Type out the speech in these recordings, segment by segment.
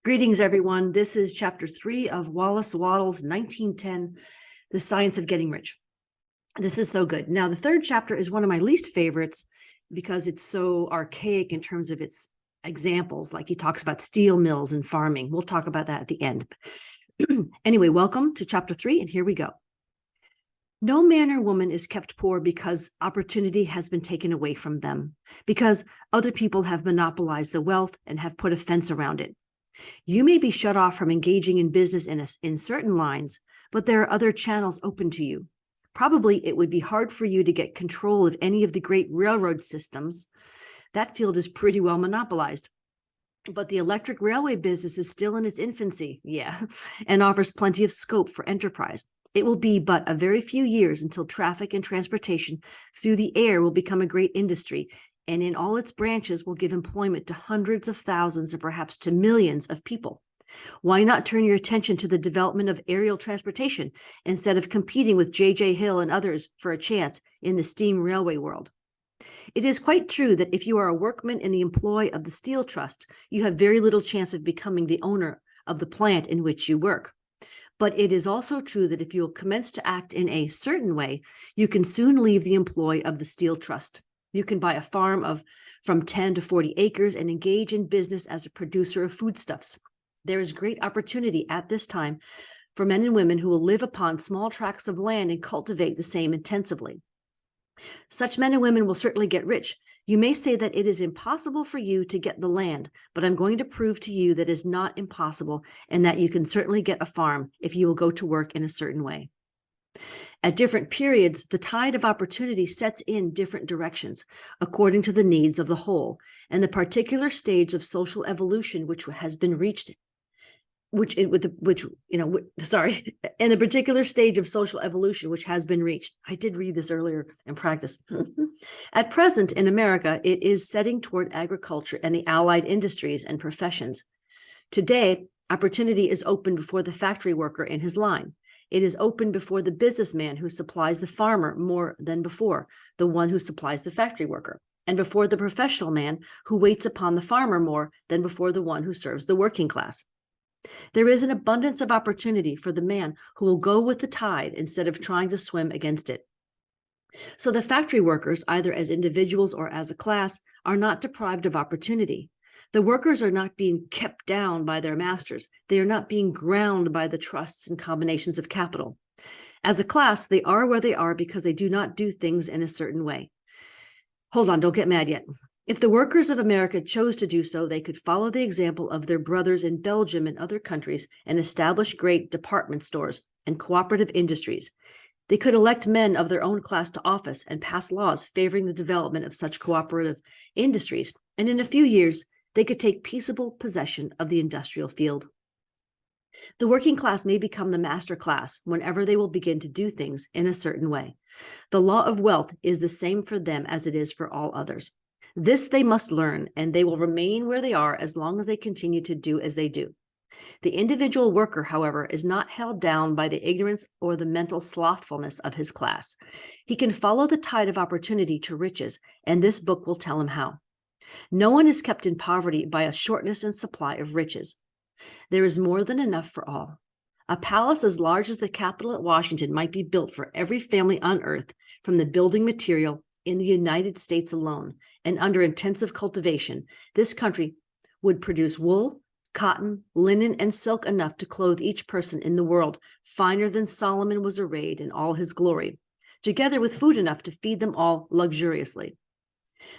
Greetings, everyone. This is chapter 3 of Wallace Wattles' 1910, The Science of Getting Rich. This is so good. Now, the third chapter is one of my least favorites because it's so archaic in terms of its examples. Like he talks about steel mills and farming. We'll talk about that at the end. Anyway, welcome to chapter 3, and here we go. No man or woman is kept poor because opportunity has been taken away from them, because other people have monopolized the wealth and have put a fence around it. You may be shut off from engaging in business in certain lines, but there are other channels open to you. Probably it would be hard for you to get control of any of the great railroad systems. That field is pretty well monopolized. But the electric railway business is still in its infancy, and offers plenty of scope for enterprise. It will be but a very few years until traffic and transportation through the air will become a great industry, and in all its branches will give employment to hundreds of thousands and perhaps to millions of people. Why not turn your attention to the development of aerial transportation instead of competing with J.J. Hill and others for a chance in the steam railway world? It is quite true that if you are a workman in the employ of the Steel Trust, you have very little chance of becoming the owner of the plant in which you work. But it is also true that if you will commence to act in a certain way, you can soon leave the employ of the Steel Trust. You can buy a farm of from 10 to 40 acres and engage in business as a producer of foodstuffs. There is great opportunity at this time for men and women who will live upon small tracts of land and cultivate the same intensively. Such men and women will certainly get rich. You may say that it is impossible for you to get the land, but I'm going to prove to you that it is not impossible and that you can certainly get a farm if you will go to work in a certain way. At different periods, the tide of opportunity sets in different directions according to the needs of the whole and the particular stage of social evolution which has been reached, and the particular stage of social evolution which has been reached. I did read this earlier in practice. At present in America, it is setting toward agriculture and the allied industries and professions. Today, opportunity is open before the factory worker in his line. It is open before the businessman who supplies the farmer more than before the one who supplies the factory worker, and before the professional man who waits upon the farmer more than before the one who serves the working class. There is an abundance of opportunity for the man who will go with the tide instead of trying to swim against it. So the factory workers, either as individuals or as a class, are not deprived of opportunity. The workers are not being kept down by their masters. They are not being ground by the trusts and combinations of capital. As a class, they are where they are because they do not do things in a certain way. Hold on, don't get mad yet. If the workers of America chose to do so, they could follow the example of their brothers in Belgium and other countries and establish great department stores and cooperative industries. They could elect men of their own class to office and pass laws favoring the development of such cooperative industries. And in a few years, they could take peaceable possession of the industrial field. The working class may become the master class whenever they will begin to do things in a certain way. The law of wealth is the same for them as it is for all others. This they must learn, and they will remain where they are as long as they continue to do as they do. The individual worker, however, is not held down by the ignorance or the mental slothfulness of his class. He can follow the tide of opportunity to riches, and this book will tell him how. No one is kept in poverty by a shortness in supply of riches. There is more than enough for all. A palace as large as the Capitol at Washington might be built for every family on earth from the building material in the United States alone, and under intensive cultivation, this country would produce wool, cotton, linen, and silk enough to clothe each person in the world finer than Solomon was arrayed in all his glory, together with food enough to feed them all luxuriously.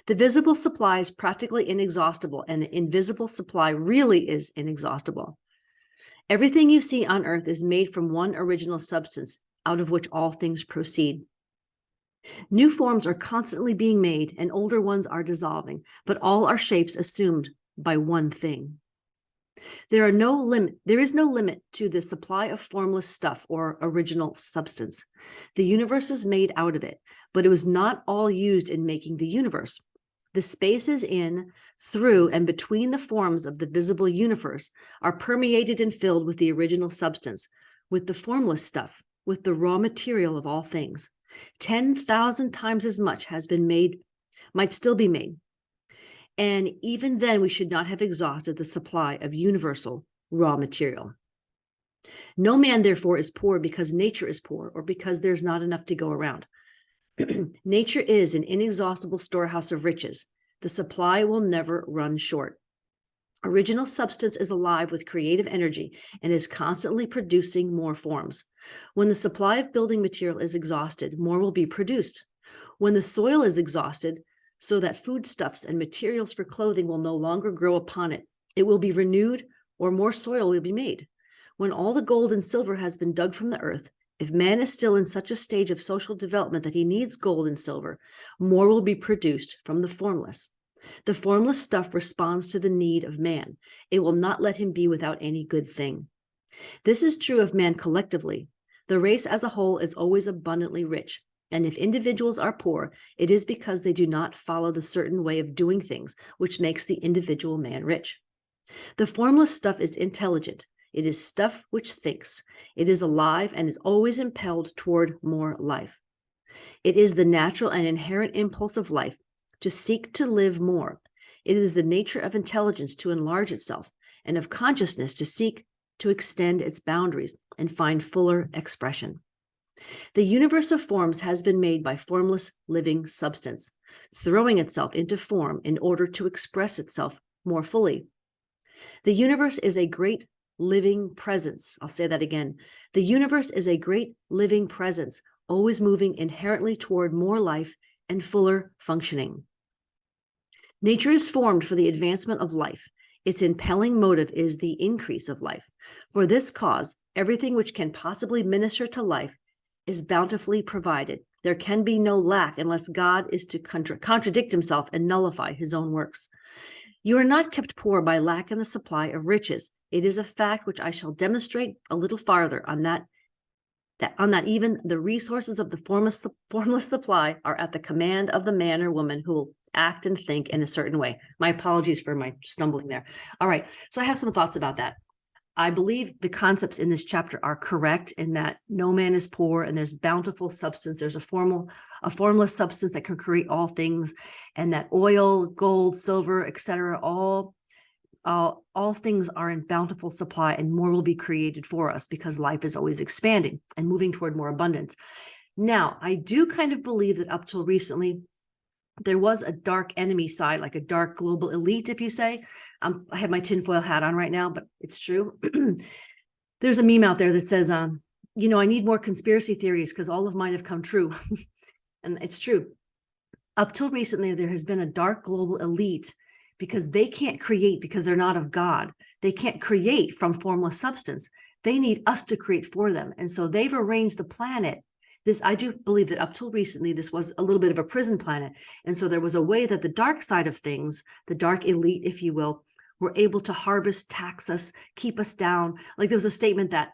The visible supply is practically inexhaustible, and the invisible supply really is inexhaustible. Everything you see on earth is made from one original substance, out of which all things proceed. New forms are constantly being made, and older ones are dissolving, but all are shapes assumed by one thing. There is no limit to the supply of formless stuff or original substance. The universe is made out of it, but it was not all used in making the universe. The spaces in, through, and between the forms of the visible universe are permeated and filled with the original substance, with the formless stuff, with the raw material of all things. 10,000 times as much has been made, might still be made. And even then, we should not have exhausted the supply of universal raw material. No man, therefore, is poor because nature is poor or because there's not enough to go around. Nature is an inexhaustible storehouse of riches. The supply will never run short. Original substance is alive with creative energy and is constantly producing more forms. When the supply of building material is exhausted, more will be produced. When the soil is exhausted, so that foodstuffs and materials for clothing will no longer grow upon it, it will be renewed, or more soil will be made. When all the gold and silver has been dug from the earth, if man is still in such a stage of social development that he needs gold and silver, more will be produced from the formless. The formless stuff responds to the need of man. It will not let him be without any good thing. This is true of man collectively. The race as a whole is always abundantly rich, and if individuals are poor, it is because they do not follow the certain way of doing things which makes the individual man rich. The formless stuff is intelligent. It is stuff which thinks. It is alive and is always impelled toward more life. It is the natural and inherent impulse of life to seek to live more. It is the nature of intelligence to enlarge itself, and of consciousness to seek to extend its boundaries and find fuller expression. The universe of forms has been made by formless living substance, throwing itself into form in order to express itself more fully. The universe is a great living presence. I'll say that again. The universe is a great living presence, always moving inherently toward more life and fuller functioning. Nature is formed for the advancement of life. Its impelling motive is the increase of life. For this cause, everything which can possibly minister to life is bountifully provided. There can be no lack unless God is to contradict himself and nullify his own works. You are not kept poor by lack in the supply of riches. It is a fact which I shall demonstrate a little farther on that even the resources of the formless supply are at the command of the man or woman who will act and think in a certain way. My apologies for my stumbling there. All right, so I have some thoughts about that. I believe the concepts in this chapter are correct in that no man is poor and there's bountiful substance. There's a formless substance that can create all things, and that oil, gold, silver, etc., all things are in bountiful supply, and more will be created for us because life is always expanding and moving toward more abundance. Now, I do kind of believe that up till recently, there was a dark enemy side, like a dark global elite, if you say. I have my tinfoil hat on right now, but it's true. There's a meme out there that says, I need more conspiracy theories because all of mine have come true. And it's true. Up till recently, there has been a dark global elite because they can't create because they're not of God. They can't create from formless substance. They need us to create for them. And so they've arranged the planet. I do believe that up till recently, this was a little bit of a prison planet. And so there was a way that the dark side of things, the dark elite, if you will, were able to harvest, tax us, keep us down. Like there was a statement that,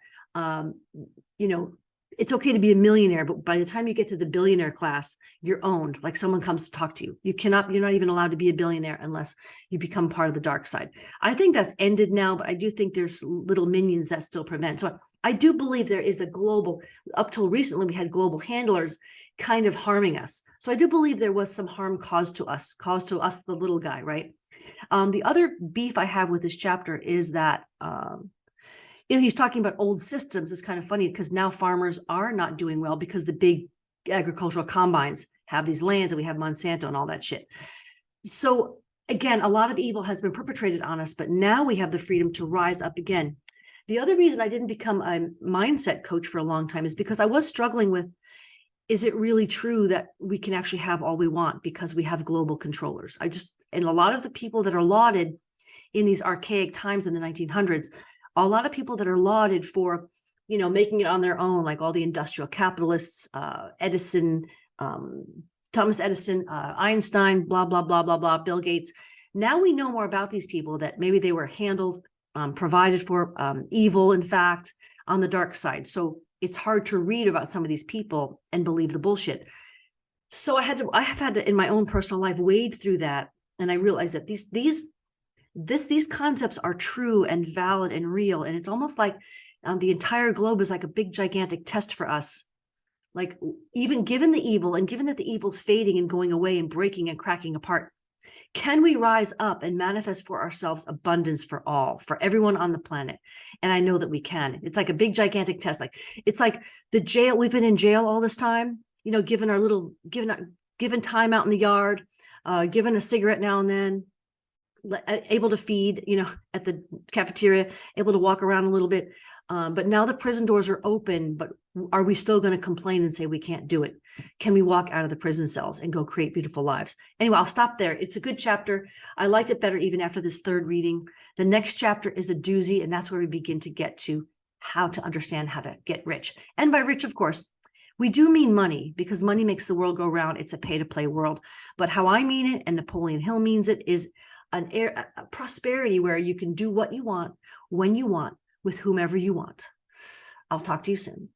it's okay to be a millionaire, but by the time you get to the billionaire class, you're owned. Like someone comes to talk to you. You're not even allowed to be a billionaire unless you become part of the dark side. I think that's ended now, but I do think there's little minions that still prevent. So I do believe there is a global, up till recently, we had global handlers kind of harming us. So I do believe there was some harm caused to us, the little guy, right? The other beef I have with this chapter is that, he's talking about old systems. It's kind of funny because now farmers are not doing well because the big agricultural combines have these lands and we have Monsanto and all that shit. So again, a lot of evil has been perpetrated on us, but now we have the freedom to rise up again. The other reason I didn't become a mindset coach for a long time is because I was struggling with, is it really true that we can actually have all we want because we have global controllers? And a lot of the people that are lauded in these archaic times in the 1900s, a lot of people that are lauded for, making it on their own, like all the industrial capitalists, Edison, Thomas Edison, Einstein, blah, blah, blah, blah, blah, Bill Gates. Now we know more about these people that maybe they were handled, provided for, evil, in fact, on the dark side. So it's hard to read about some of these people and believe the bullshit. So I have had to, in my own personal life, wade through that. And I realized that these concepts are true and valid and real. And it's almost like the entire globe is like a big, gigantic test for us. Like even given the evil and given that the evil's fading and going away and breaking and cracking apart, Can we rise up and manifest for ourselves abundance for all, for everyone on the planet? And I know that we can. It's like a big, gigantic test. Like it's like the jail. We've been in jail all this time, you know, given time out in the yard, given a cigarette now and then, able to feed, you know, at the cafeteria, able to walk around a little bit. But now the prison doors are open, but are we still going to complain and say we can't do it? Can we walk out of the prison cells and go create beautiful lives? Anyway, I'll stop there. It's a good chapter. I liked it better even after this third reading. The next chapter is a doozy, and that's where we begin to get to how to understand how to get rich. And by rich, of course, we do mean money, because money makes the world go round. It's a pay-to-play world. But how I mean it, and Napoleon Hill means it, is a prosperity where you can do what you want, when you want, with whomever you want. I'll talk to you soon.